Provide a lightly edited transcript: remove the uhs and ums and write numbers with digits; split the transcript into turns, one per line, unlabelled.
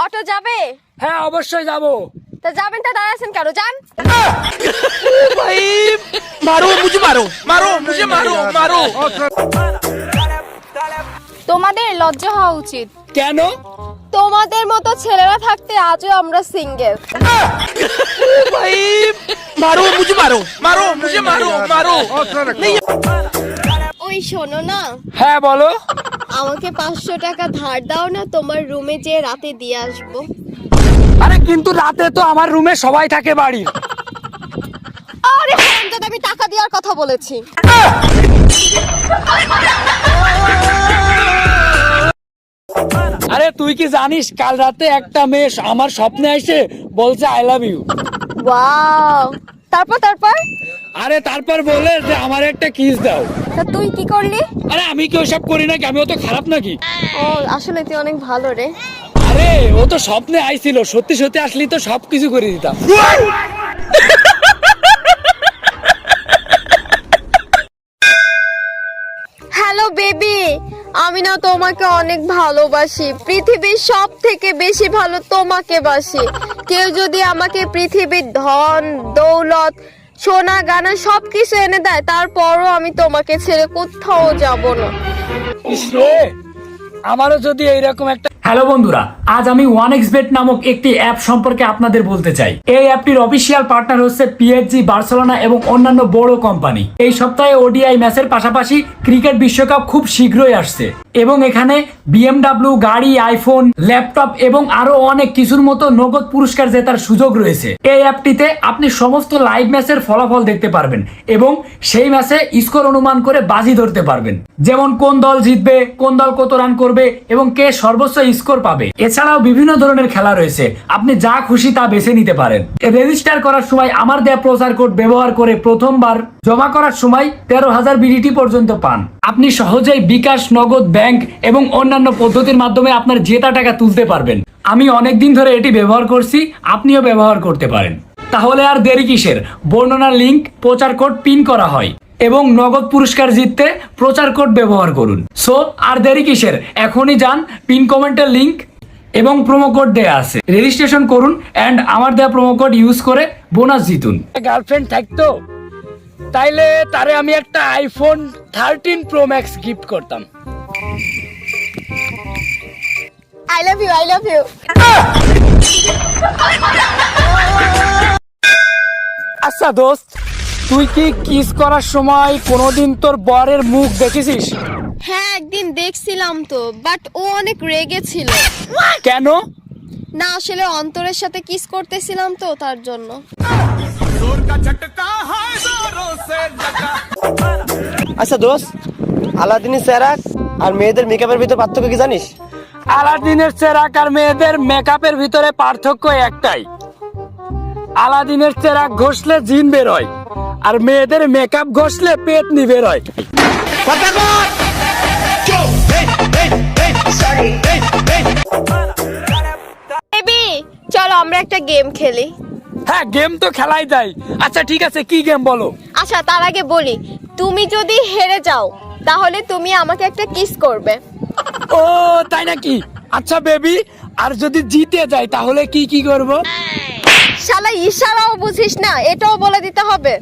Auto যাবে?
হ্যাঁ অবশ্যই যাবো।
তা যাবেন, তা দাঁড়াচ্ছেন কেন? যান।
भाई मारो मुझे, मारो मुझे, मारो।
তোমাদের লজ্জা হওয়া উচিত।
কেন?
তোমাদের মতো ছেলেরা থাকতে আজও আমরা সিঙ্গেল।
भाई मारो मुझे, मारो मुझे, मारो।
ওই শোনো না,
হ্যাঁ বলো।
আমাকে 500 টাকা ধার দাও না, তোমার রুমে যেয়ে রাতে দিয়ে আসবো।
আরে কিন্তু রাতে তো আমার রুমে সবাই থাকে বাড়ির।
আরে হারামজাদা, আমি টাকা দেওয়ার কথা বলেছি।
আরে তুই কি জানিস কাল রাতে একটা মেয়ে আমার স্বপ্নে এসে বলছে আই লাভ ইউ।
ওয়াও, তারপর?
আরে তারপর বলে যে আমার একটা কিস দাও।
তা তুই কি করলি?
আরে আমি কি ওসব করি নাকি? আমি অত খারাপ নাকি?
ও আসলে তুই অনেক ভালো রে।
আরে ও তো স্বপ্নে আইছিল, সত্যি সত্যি আসলি তো সবকিছু করে দিতাম।
হ্যালো বেবি, আমি না তোমাকে অনেক ভালোবাসি, পৃথিবীর সব থেকে বেশি ভালো তোমাকে বাসি। কেউ যদি আমাকে পৃথিবীর ধন দৌলত সোনা গানা সবকিছু এনে দেয়, তারপরও আমি তোমাকে ছেড়ে কোথাও যাব না।
ইসরে, আমারও যদি এইরকম একটা।
হ্যালো বন্ধুরা, আজ আমি 1xBet নামক একটি অ্যাপ সম্পর্কে আপনাদের বলতে চাই। এই অ্যাপটির অফিসিয়াল পার্টনার হচ্ছে পিএসজি, বার্সেলোনা এবং অন্যান্য বড় কোম্পানি। এই সপ্তাহে ওডিআই ম্যাচের পাশাপাশি ক্রিকেট বিশ্বকাপ খুব শীঘ্রই আসছে এবং এখানে বিএমডব্লিউ, গাড়ি, আইফোন, ল্যাপটপ এবং আরো অনেক কিছুর মতো নগদ পুরস্কার জেতার সুযোগ রয়েছে। এই অ্যাপটিতে আপনি সমস্ত লাইভ ম্যাচের ফলাফল দেখতে পারবেন এবং সেই ম্যাচে স্কোর অনুমান করে বাজি ধরতে পারবেন, যেমন কোন দল জিতবে, কোন দল কত রান করবে এবং কে সর্বোচ্চ স্কোর পাবে। এছাড়াও বিভিন্ন ধরনের খেলা রয়েছে, আপনি যা খুশি তা বেছে নিতে পারেন। রেজিস্টার করার সময় আমার দেয়া প্রচার কোড ব্যবহার করে প্রথমবার জমা করার সময় 13,000 বিডিটি পর্যন্ত পান। আপনি সহজেই বিকাশ, নগদ, ব্যাংক এবং অন্যান্য পদ্ধতির মাধ্যমে আপনার জেতা টাকা তুলতে পারবেন। আমি অনেকদিন ধরে এটি ব্যবহার করছি, আপনিও ব্যবহার করতে পারেন। তাহলে আর দেরি কিসের? বর্ণনার লিংক, প্রচার কোড পিন করা হয় এবং নগদ পুরস্কার জিততে প্রচার কোড ব্যবহার করুন। সো আর দেরি কিসের? এখনই যান, পিন কমেন্টের লিংক এবং প্রোমো কোড দেয়া আছে, রেজিস্ট্রেশন করুন এন্ড আমার দেয়া প্রোমো কোড ইউজ করে বোনাস জিতুন।
গার্লফ্রেন্ড থাকতো তাইলে তারে আমি একটা আইফোন 13 প্রো ম্যাক্স গিফট করতাম।
I love you.
আচ্ছা দোস্ত, তুই কি কিস করার সময় কোনোদিন তোর বরের মুখ দেখেছিস?
হ্যাঁ, একদিন দেখছিলাম তো, বাট ও অনেক রেগে ছিল।
কেন?
না আসলে অন্তরের সাথে কিস করতেছিলাম তো, তার জন্য।
আচ্ছা দোস্ত, আলাদিনের চেরাগ আর মেয়েদের মেকআপের ভিতর পার্থক্য কি জানিস?
আলাদিনের চেরাগ আর মেয়েদের মেকআপের ভিতরে পার্থক্য একটাই, আলাদিনের চেরাগ ঘষলে জিন বেরোয় আর মেয়েদের মেকআপ ঘষলে পেতনি বেরোয়।
বেবি চলো আমরা একটা গেম খেলি।
হ্যাঁ গেম তো খেলাই যায়। আচ্ছা ঠিক আছে, কি গেম বলো?
আচ্ছা তার আগে বলি, তুমি যদি হেরে যাও তাহলে তুমি আমাকে একটা কিস করবে।
ও তাই নাকি? আচ্ছা বেবি, আর যদি জিতে যাই তাহলে কি কি করব?
শালা ইশারাও বুঝিস না, এটাও বলে দিতে হবে?